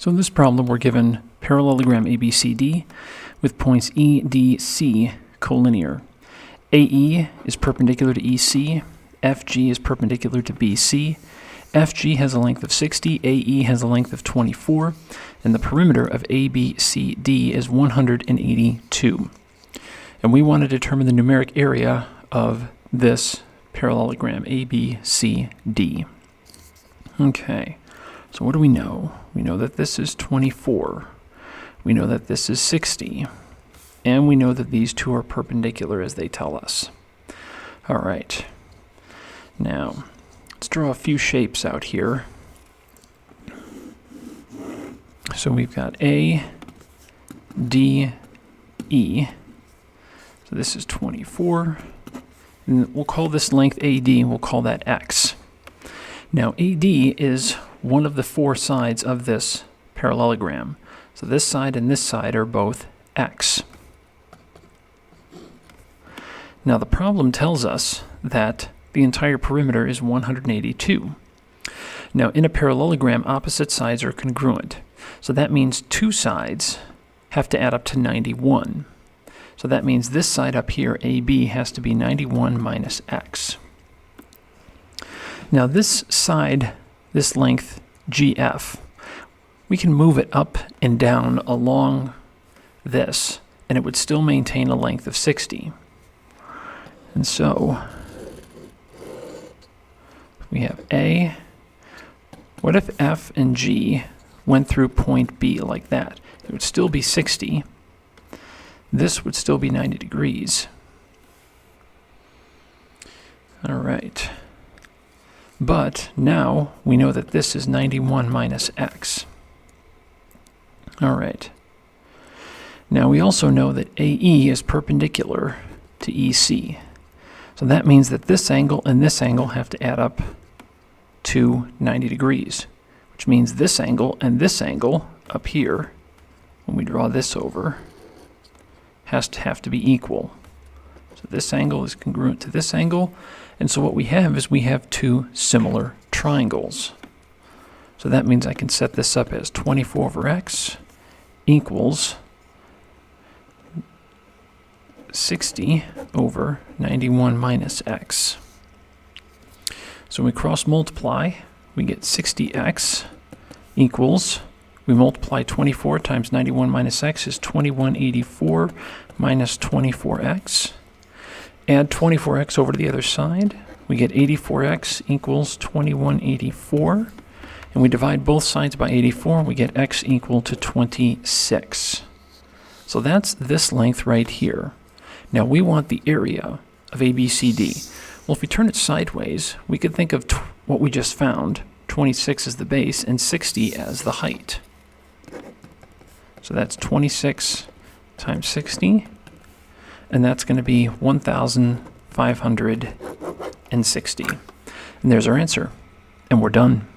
So in this problem, we're given parallelogram ABCD with points E, D, C collinear. AE is perpendicular to EC, FG is perpendicular to BC, FG has a length of 60, AE has a length of 24, and the perimeter of ABCD is 182. And we want to determine the numeric area of this parallelogram ABCD. Okay, so what do we know? We know that this is 24. We know that this is 60. And we know that these two are perpendicular as they tell us. All right. Now, let's draw a few shapes out here. So we've got A, D, E. So this is 24. And we'll call this length AD, and we'll call that X. Now, AD is one of the four sides of this parallelogram. So this side and this side are both X. Now, the problem tells us that the entire perimeter is 182. Now, in a parallelogram, opposite sides are congruent. So that means two sides have to add up to 91. So that means this side up here, AB, has to be 91 minus X. Now, this side, this length, GF, we can move it up and down along this, and it would still maintain a length of 60. And so we have A. What if F and G went through point B like that? It would still be 60. This would still be 90 degrees. All right. But now we know that this is 91 minus X. All right. Now we also know that AE is perpendicular to EC. So that means that this angle and this angle have to add up to 90 degrees, which means this angle and this angle up here, when we draw this over, has to be equal. So this angle is congruent to this angle, and so what we have is we have two similar triangles. So that means I can set this up as 24 over X equals 60 over 91 minus X. So we cross multiply, we get 60X equals, we multiply 24 times 91 minus X is 2184 minus 24X. Add 24X over to the other side, we get 84X equals 2184. And we divide both sides by 84, we get X equal to 26. So that's this length right here. Now we want the area of ABCD. Well, if we turn it sideways, we could think of what we just found, 26 as the base and 60 as the height. So that's 26 times 60, and that's going to be 1,560. And there's our answer, and we're done.